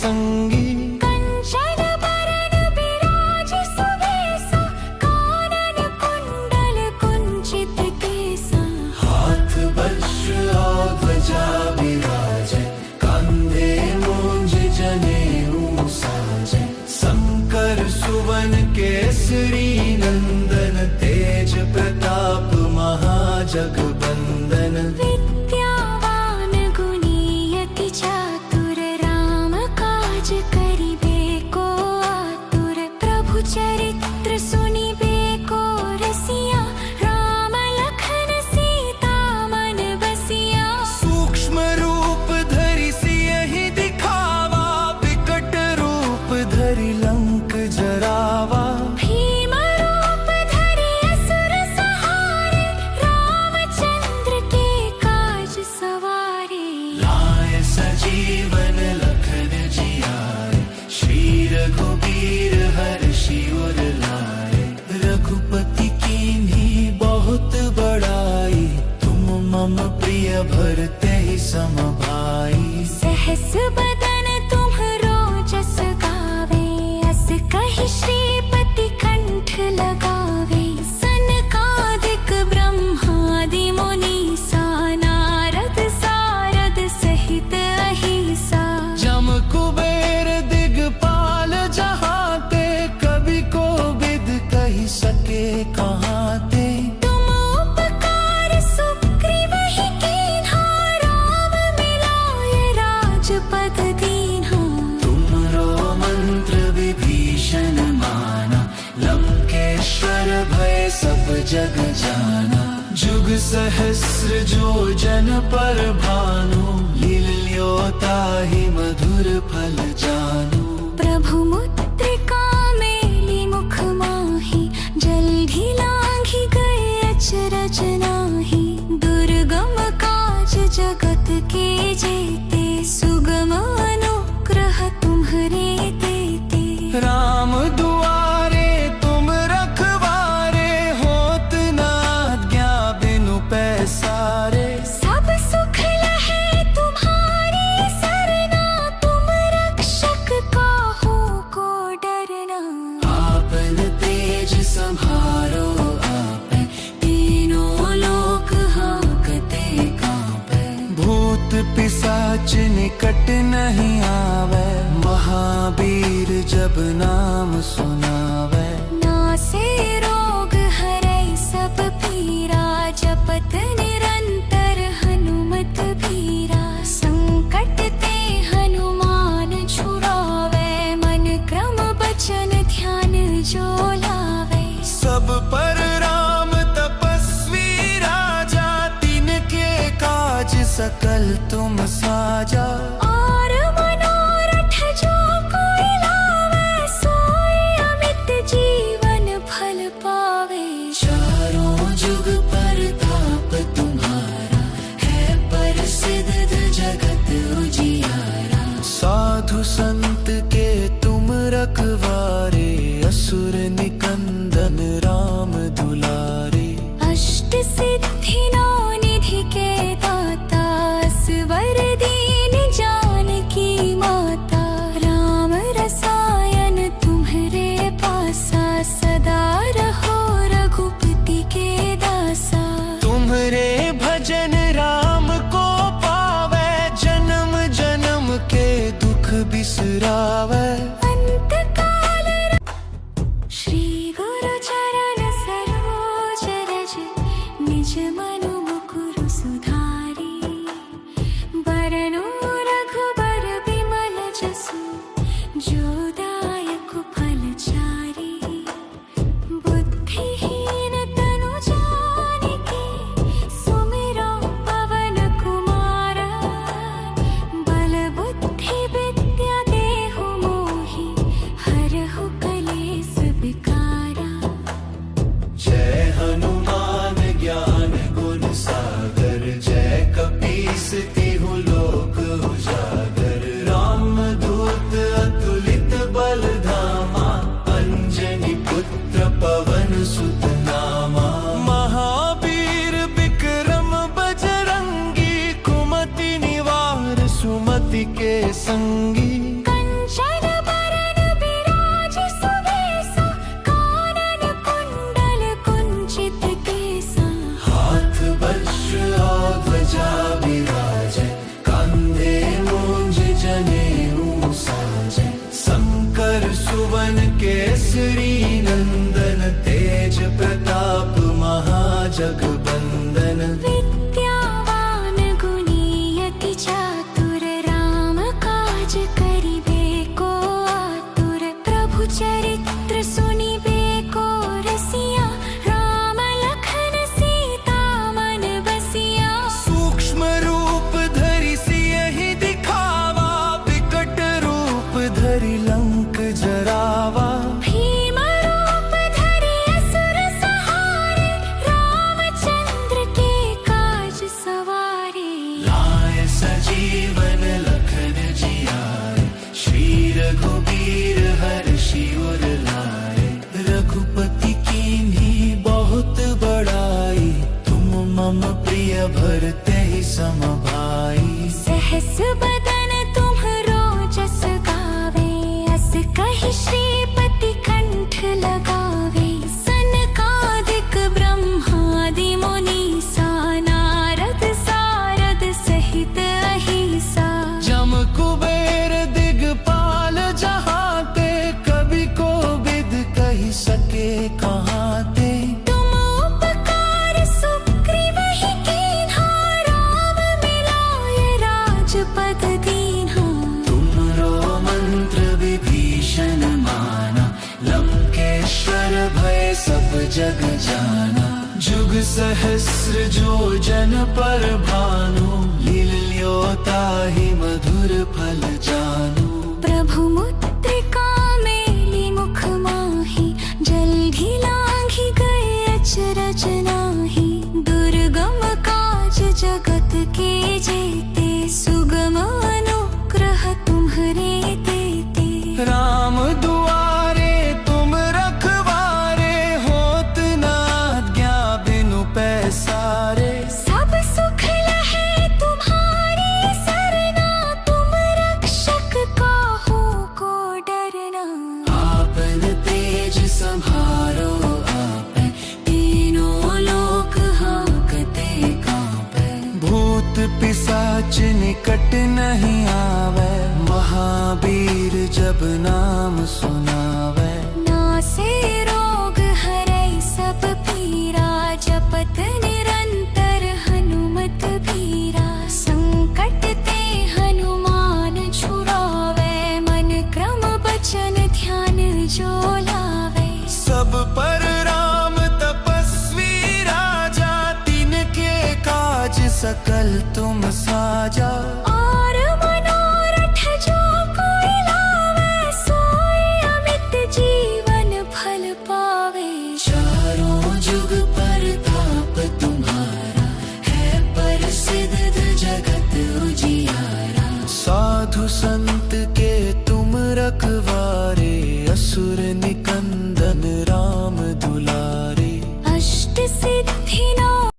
संगी। कंचन बरन विराज सुबेसा, कानन कुंडल कुंचित केसा। हाथ वज्र और ध्वजा विराजे, कंधे मूंज जनेऊ साजे। शंकर सुवन केसरी नंदन, तेज प्रताप महाजगबंदन। विद्यावान गुणी अति चातुर, राम काज करिबे को आतुर। प्रभु चरित्र सुनिबे को रसिया, राम लखन सीता मन बसिया। सूक्ष्म रूप धरि सियहि दिखावा, विकट रूप धरि लंक जरावा। भीम रूप धरि असुर सहारे, रामचंद्र के काज सवारे। लाए सजीवन लखन जियाए, श्री रघुबीर हर्षि उर लाए। रघुपति कीन्ही बहुत बड़ाई, तुम मम प्रिय भरते ही सम भाई। सहस बदन तुम्हरो जस गावे, अस कहि श्रीपति कंठ लगावे। सनकादिक ब्रह्मादि मुनीसा, नारद सारद सहित अहिसा। जम कुबेर दिगपाल जहाते, कवि को विद कही सके कहाते। तुम उपकार सुग्रीवहि कीन्हा, राम मिलाय राजपद दीन्हा। तुमरो मंत्र विभीषण माना, लंकेश्वर भय सब जग जाना। जुग सहस्र जो जन पर भानु, लील्योताहि मधुर फल जानु। प्रभु मुद्रिका मेली मुख माहि, जल्दि लांघि गए अचरज नाहि। दुर्गम काज जगत के जेते, सुगम अनुग्रह तुम्हरे तेते। राम दुआरे तुम रखवारे, होत न आज्ञा बिनु पैसारे। सब सुख लहे तुम्हारी सरना, तुम रक्षक काहू को डरना। आपन तेज संहारो आपै, तीनों लोक हांकते कांपै। भूत पिशाच निकट नहीं आवे, महावीर जब नाम सुनावे। नासे रोग हरै सब पीरा, जपत निरंतर हनुमत बीरा। संकट ते हनुमान छुड़ावे, मन क्रम बचन ध्यान जो लावे। सब पर राम तपस्वी राजा, तिनके काज सकल तुम साजा। और मनोरथ जो कोई लावे, सोई अमित जीवन फल पावे। चारों जुग परताप तुम्हारा, है प्रसिद्ध जगत उजियारा। साधु संत के तुम रखवारे, असुर निकंदन राम दुलारे। अष्ट सिद्धि नौ निधि के दाता, असवर दीन जानकी माता। राम रसायन तुम्हरे पासा, सदा रहो रघुपति के दासा। तुम्हरे भजन राम को पावे, जन्म जन्म के दुख बिसरावे। अंत काल श्री गुरु चरण सरोज रज, निज मनु मुकुरु सुधारी। बरनु रघुबर बिमल जसु, जो दायक फल चारी। बुद्धिहीन तनु जानिके, सुमिरो पवन कुमार। बल बुद्धि विद्या देहु मोहि, हरहु कलेस विकारा। जय हनुमान ज्ञान गुण सागर, जय कपीस तिहु लोक उजागर। राम दूत अतुलित बल धामा, अंजनी पुत्र पवन सुत नामा। महावीर विक्रम बजरंगी, कुमति निवार सुमति के संगी। कंचन जगबंदन। विद्यावान गुणी अति चातुर, राम काज करिबे को आतुर। प्रभु चरित्र सुनिबे को रसिया, राम लखन सीता मन बसिया। सूक्ष्म रूप धरि सियहि दिखावा, विकट रूप धरि लंक जरावा। भीम रूप धरि असुर सहारे, रामचंद्र के काज सवारे। लाए सजीवन लखन जियाए, श्री रघुबीर हर्षि उर लाए। रघुपति कीन्ही बहुत बड़ाई, तुम मम प्रिय भरते ही सम भाई। सहस बदन तुम्हरो जस गावे, अस कहि श्रीपति कंठ लगावे। सनकादिक ब्रह्मादि मुनीसा, नारद सारद सहित अहिसा। जम कुबेर दिगपाल जहाते, कवि को विद कही सके कहाते। तुम उपकार सुग्रीवहि कीन्हा, राम मिलाए राजपद दीन्हा। तुमरो मंत्र विभीषण माना, लंकेश्वर भय सब जग जाना। जुग सहस्र जो जन पर भानु, लील्योताहि मधुर फल जानू। प्रभु मुद्रिका मेली मुख माहि, जल्दि लांघि गए अचरज नाहि। दुर्गम काज जगत के जेते, सुगम अनुग्रह तुम्हरे देते। राम दुआरे तुम रखवारे, होत न आज्ञा बिनु पैसारे। सब सुख लहे तुम्हारी सरना, तुम रक्षक काहू को डरना। आपन तेज संहारो आपै, तीनों लोक हांकते कांपै। भूत पिशाच निकट नहीं आवे, महावीर जब नाम सुनावे। नासे रोग हरै सब पीरा, जपत निरंतर हनुमत बीरा। संकट ते हनुमान छुड़ावे, मन क्रम बचन ध्यान जो लावे। सब पर राम तपस्वी राजा, तिनके काज सकल तुम साजा। और मनोरथ जो कोई लावे, सोई अमित जीवन फल पावे। चारों जुग परताप तुम्हारा, है प्रसिद्ध जगत उजियारा। साधु संत के तुम रखवा,